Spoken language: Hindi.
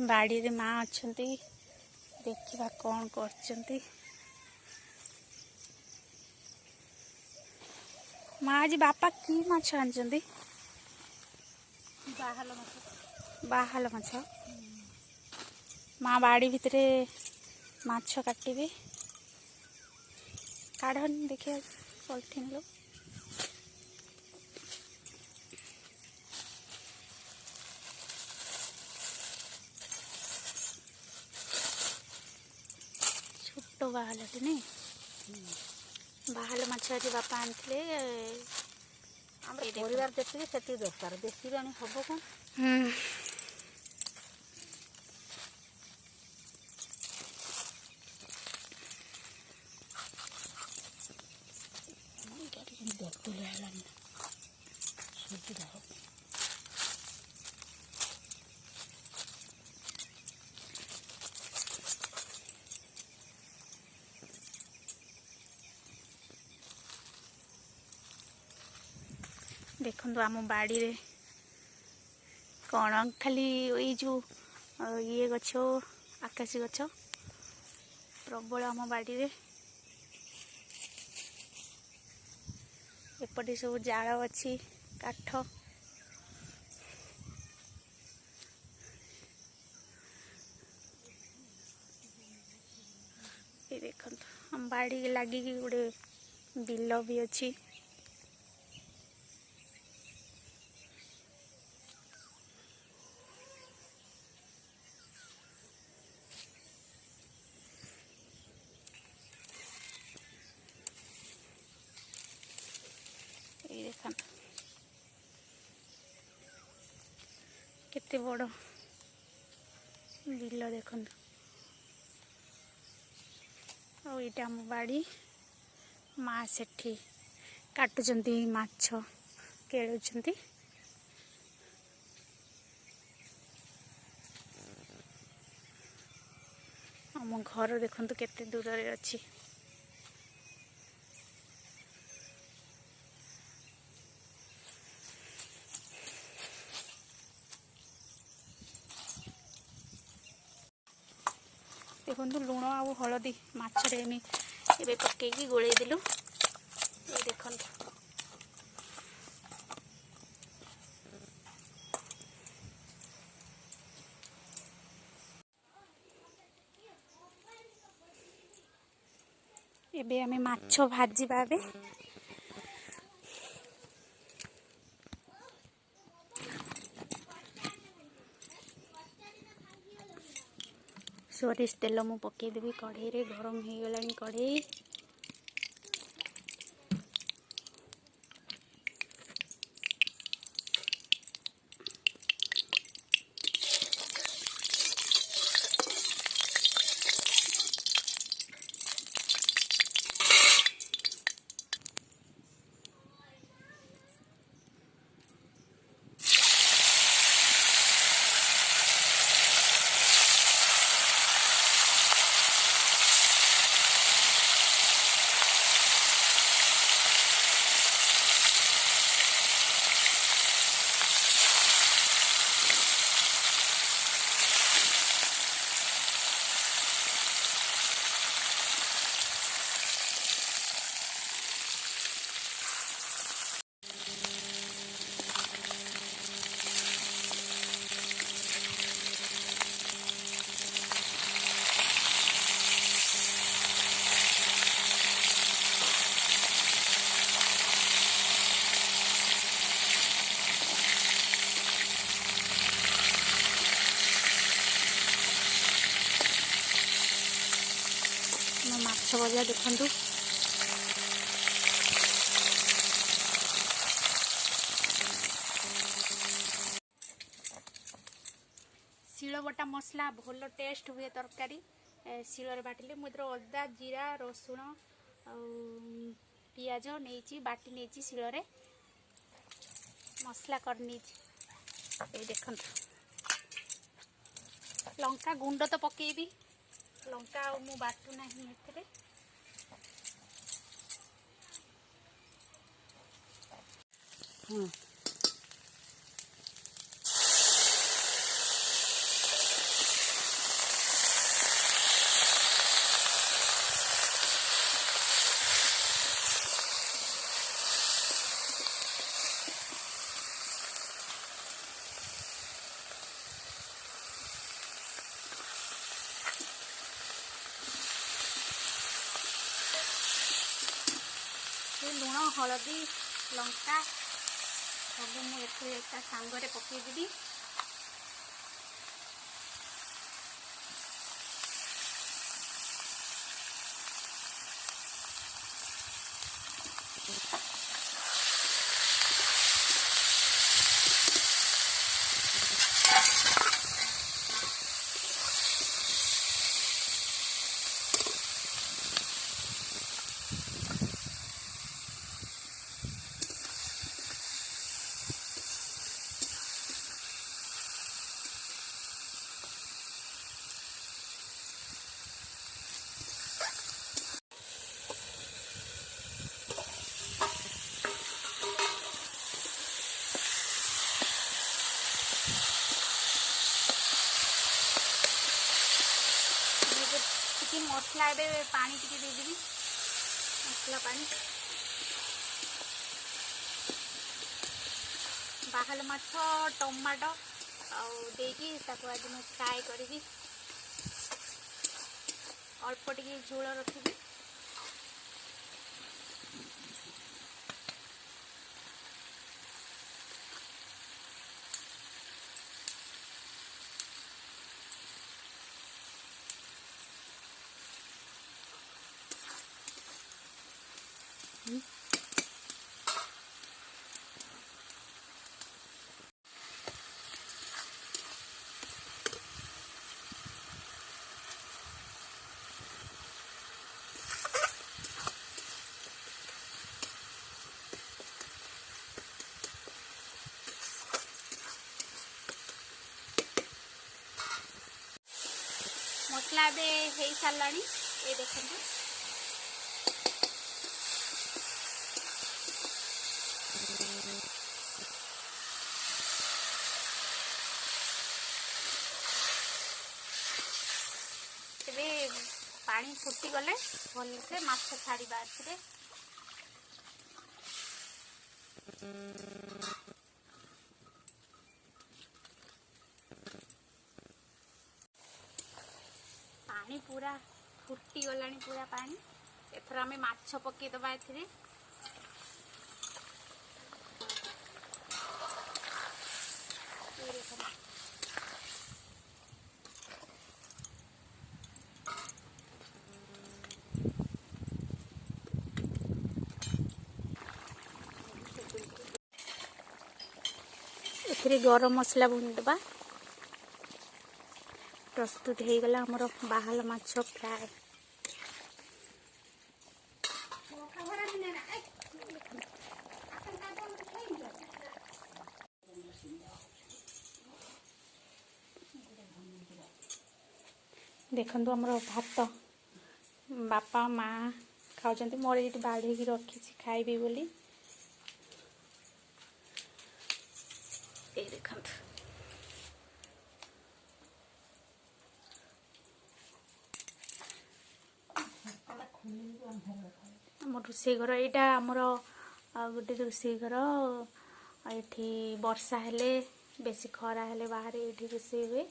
बाड़ी रे माँ अच्छंती देखिबा कौन करचंती। माँ आज बापा की माछ आनचंती? बाहाल माछ। माँ बाड़ी भितरे माछ काटिबे। काढ़न देखिए पॉलिथिन लो। छोटो बाहाल नहीं बाहाल माछ आज बापा आनथिले। परिवार देखिए से दरकार देशी राणी हम कौन देखो आम बाड़ी रे कौन खाली ये जो ये गछ आकाशी गछ प्रबल आम बाड़ी रे। एपटे सब जाल अच्छी काठ ये देखो हम बाड़ी लगी गोटे बिल भी अच्छी। ये देखो केते बड़ बिल देखो। और ये आम बाड़ी माँ सेठी काटुचंती माछ केळुचंती। आम घर देखो केते दूर रे अच्छी। देखो लुण आ हलदी माछरे एबे पकईकी गोलई देलु। ये देखो एबे आमे माछ भाजीबा। बे सोरिष तेल मु पकईदेवी कढ़ई रे गरम हो गलानी कढ़ई। माछ भजा देखु शिल बटा मसला भल टेस्ट हुए तरकारी शिल बाटिले मुझे अदा जीरा रसुण पियाज नहीं बाटी नहीं शिल मसला करनी। देख लंका गुंड तो पकेबी लंका मु बाटू ना हलदी लंका सब मुझे एक सांगरे पकईदेवी। मसला ए पानी टी देदेवी मसला पानी बाहल माछ टमाटो आउकी आज मैं फ्राए करी अल्प टी झोल रखी। मसला हो सारा ये देखो पानी फुटी गले भल से माछ छाड़वा ए पानी पूरा फुटी गला पूरा पानी एथर आम माछ पकईदबा ए गरम मसला बुनदबा प्रस्तुत हो गला हमर बाहल माछ फ्राए। देखो हमर भात बापा माँ खाऊँ मोर ये बाढ़ी रखी खाइबी बोली देखो आम रोषे घर यहाँ आमर गोटे रोषे घर ये वर्षा हेले बेसी खरा हेले बाहर ये रोषे हुए।